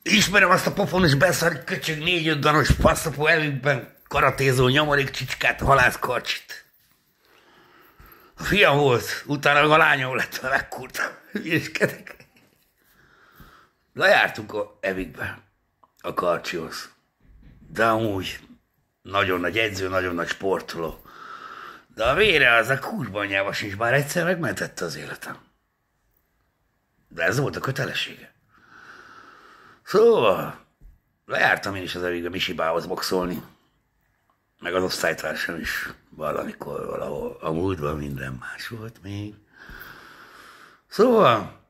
Ismerem azt a pofonos beszart köcsög 4-5 danos faszapó előkben karatézó nyomorék csicskát, halászkarcsit. A fiam volt, utána a lányom lett, megkurtam. Hülyéskedek. Lejártunk a Evikbe, a karcsihoz. De amúgy nagyon nagy edző, nagyon nagy sportoló. De a vére az a kurva anyjába sincs, bár egyszer megmentette az életem. De ez volt a kötelessége. Szóval, lejártam én is az Evikbe Misibához boxolni. Meg az osztálytársam is valamikor, valahol a múltban minden más volt még. Szóval,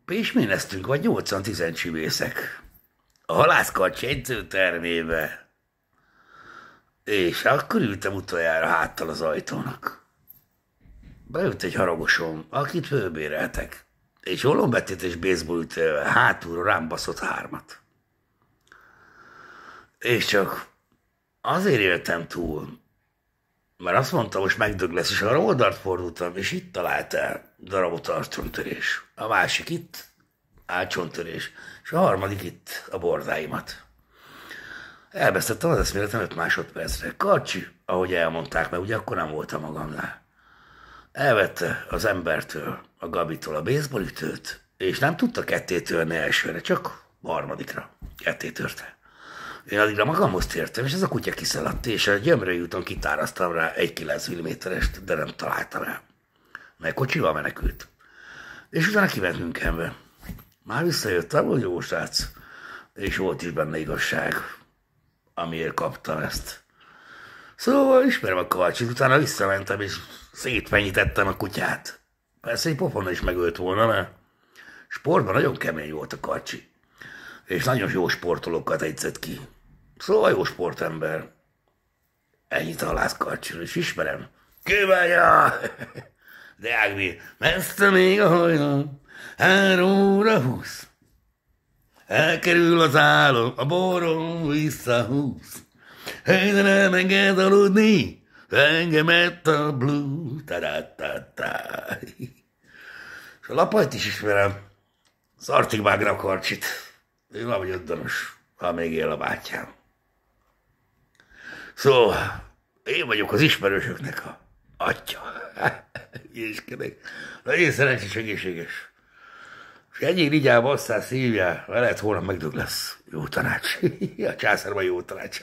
Pésményeztünk, vagy 80-10 csibészek. A halászkarcsi edzőtermébe. És akkor ültem utoljára háttal az ajtónak. Beült egy haragosom, akit fölbéreltek. És olombetét és baseballütővel hátulról rám baszott 3. És csak azért éltem túl, mert azt mondta, most megdög lesz, és arra oldalt fordultam, és itt talált el darabot arcsontörés. A másik itt, álcsontörés, és a harmadik itt a bordáimat. Elvesztettem az eszméletem 5 másodpercre. Karcsi, ahogy elmondták, mert ugye akkor nem voltam magamnál. Elvette az embertől, a Gabitól a baseballütőt, és nem tudta 2 törni elsőre, csak harmadikra 2 törte. Én addigra magamhoz tértem, és ez a kutya kiszaladt, és a Gyömrői úton kitárasztam rá egy 9 mm-est, de nem találtam rá. Mert kocsival menekült. És utána kiment Münchenbe. Már visszajöttem, hogy jó srác, és volt is benne igazság, amiért kaptam ezt. Szóval ismerem a Karcsit, utána visszamentem, és szétfenyítettem a kutyát. Persze egy pofon is megölt volna, mert sportban nagyon kemény volt a Karcsi, és nagyon jó sportolókat edzett ki. Szóval jó sportember. Ennyit a halászkarcsiról, és ismerem. Kőbánya! De Ágvi, messze még a hajnal, 3:20. Elkerül az álom, a borom visszahúz. Hely, de nem enged aludni, engemet a blue, ta-da-ta-ta. És a Lapajt is ismerem. Szartig vágra a Karcsit. Ő valahogy 5 danos, ha még él a bátyám. Szóval, én vagyok az ismerősöknek a atya. Ilyeskedek. Na, én szerencsés, egészséges. És ennyi rigyába, aztán szívjál, lehet holnap megdög lesz. Jó tanács. A császárban jó tanács.